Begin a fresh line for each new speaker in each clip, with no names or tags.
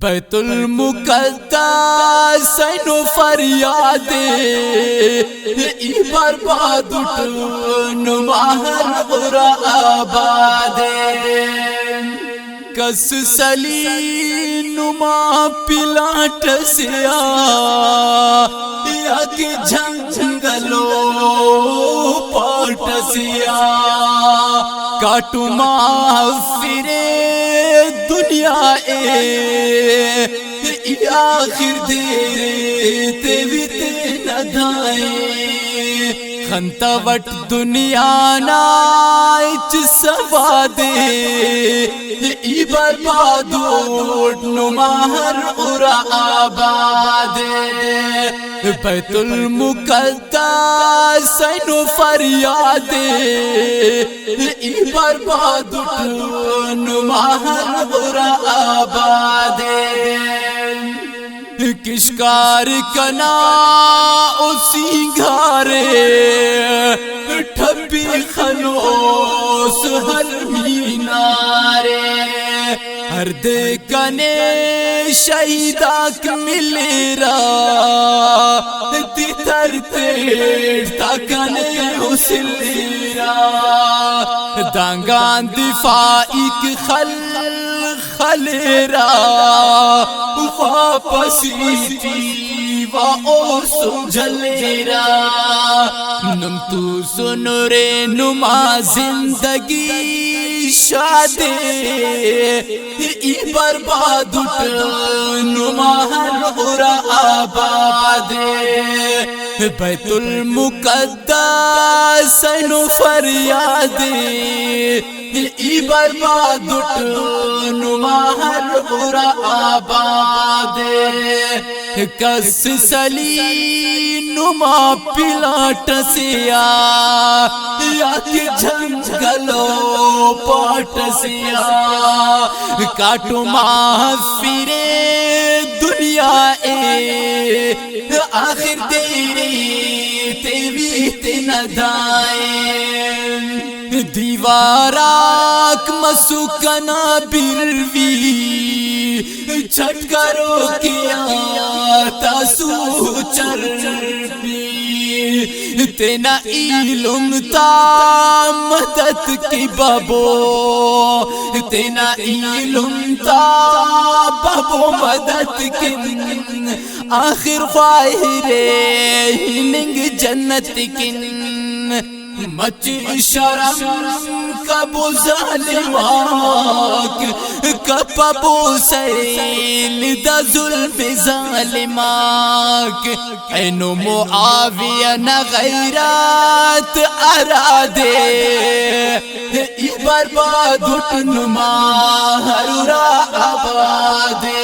بیت المقدس سینو فریاد ای برباد اٹھنو ماہر اور آباد کس سلی نما پلاٹ سیا یک جنگلو پاٹ سیا کاٹو مغفرے دنیا آخر دیتے ویتے ندائیں خنتا وٹ دنیا نائچ سوادے ای بربادوٹ نماہر اور آبادے بیت المقدس سینو فریادے ای بربادوٹ نماہر اور آبادے کشکار کنا اسی گھارے ٹھپی خلوص ہر مینارے ہر دے کنے شہیداک ملے را تیتر تیڑ تاکنے حسلے را دانگان دفاعی کی خلیرا واپسی تھی و اور سجلیرا نم تو سنورے نما زندگی شادے ای برباد نما ہر اور آبادے بیت المقدس سینو فریادے ای برباد نما ہر اور آبادے کس سلی نما پلاٹ سیا یک جنگلو پاٹ سیا کاٹو محفرے دنیا آخر تیری تیویت ندائیں دیواراک مسکنا بروی چھٹ کرو کیا تاسو چربی تینا علم تا مدد کی بابو تینا علم تا بابو مدد کی آخر خواہر ہنگ جنت کن مچ شرم کبو ظالماک کبو سیل دا ظلم ظالماک اینو معاویہ نہ غیرات ارادے ای برباد اٹھنما ہر آبادے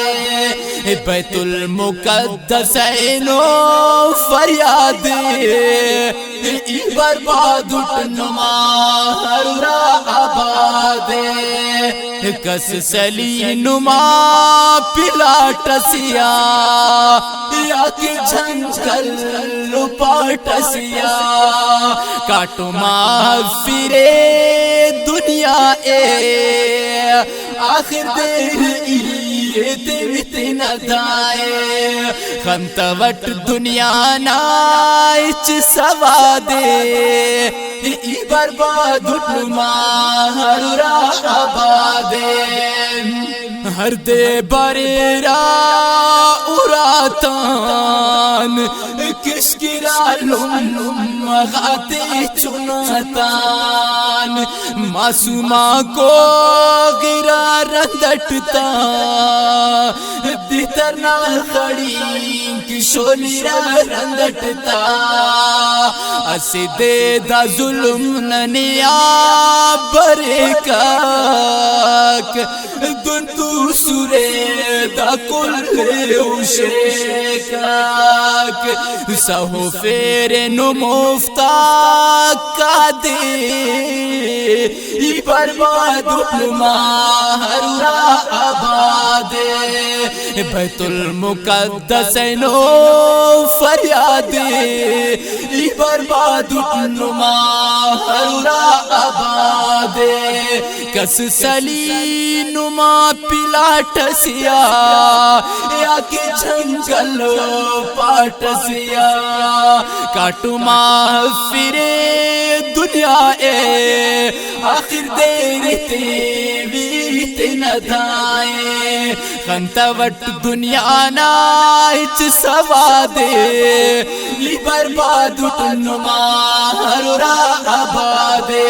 بیت المقدس اینو فریادے ای برباد اٹھنما ہر آبادے کس سلی نما پلاٹ سیا یک جنگل پاٹ سیا کاٹو مغفرے دنیا آخر دیر دیوت ندائیں خمتا وٹ دنیا نائچ سوادے ای برباد اٹھنما ہر آبادے ہر دے بریرا اراتان کس گرا لم غاتے چناتان معصومہ کو گرا رندٹتا دیتر نہ کھڑی کشولی رندٹتا اسے دے دا ظلم ننیا برکاک دن تو سورے دا کل اوشکاک سہو فیر نموفتا کا دے ای برباد اٹھنما ہر آبادے بیت المقدس اینو فریادے ای برباد اٹھنما ہر آبادے کس سلی نما پلاٹ سیا یا کہ جنگل پاٹ سیا کاٹو محفرے دنیا اے آخر دیر تیویت ندائیں خنتا وٹ دنیا نائچ سوا دے لی برباد اٹنما ہر را آبادے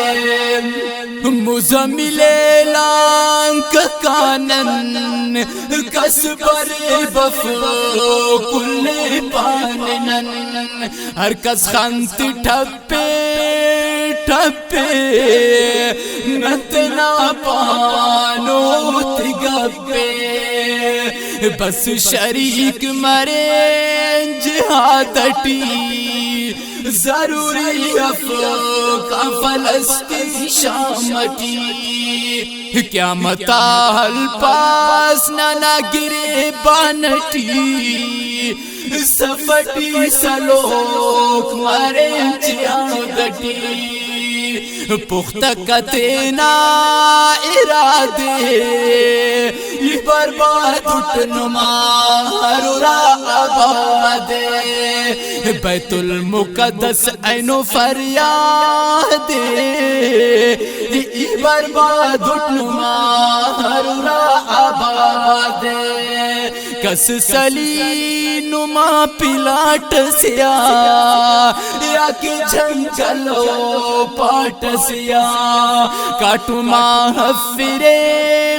مزمل لانک کانن کس پر بفو کل پاننن ہر کس خانت ٹھپے ٹھپے نتنا پانو تگپے بس شریک مرے جہادٹی ضروری افقا فلسطین شامٹی کیا متاحل پاس نہ گرے بانٹی سفٹی سلوک مرے جہادٹی پختہ کتنا ارادے یہ برباد اٹھنما ہر را آبادے بیت المقدس اینو فریاد یہ برباد اٹھنما ہر را آبادے کس سلی نما پلاٹ سیا یا کہ جنگلو پاٹ سیا کاٹو محفرے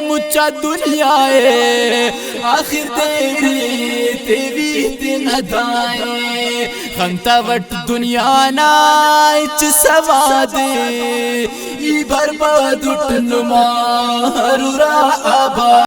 مچا دنیا ہے آخر تیری تیویت ندائیں خنتا وٹ دنیا نائچ سوا دے ای برباد اٹھنما ہر را آباد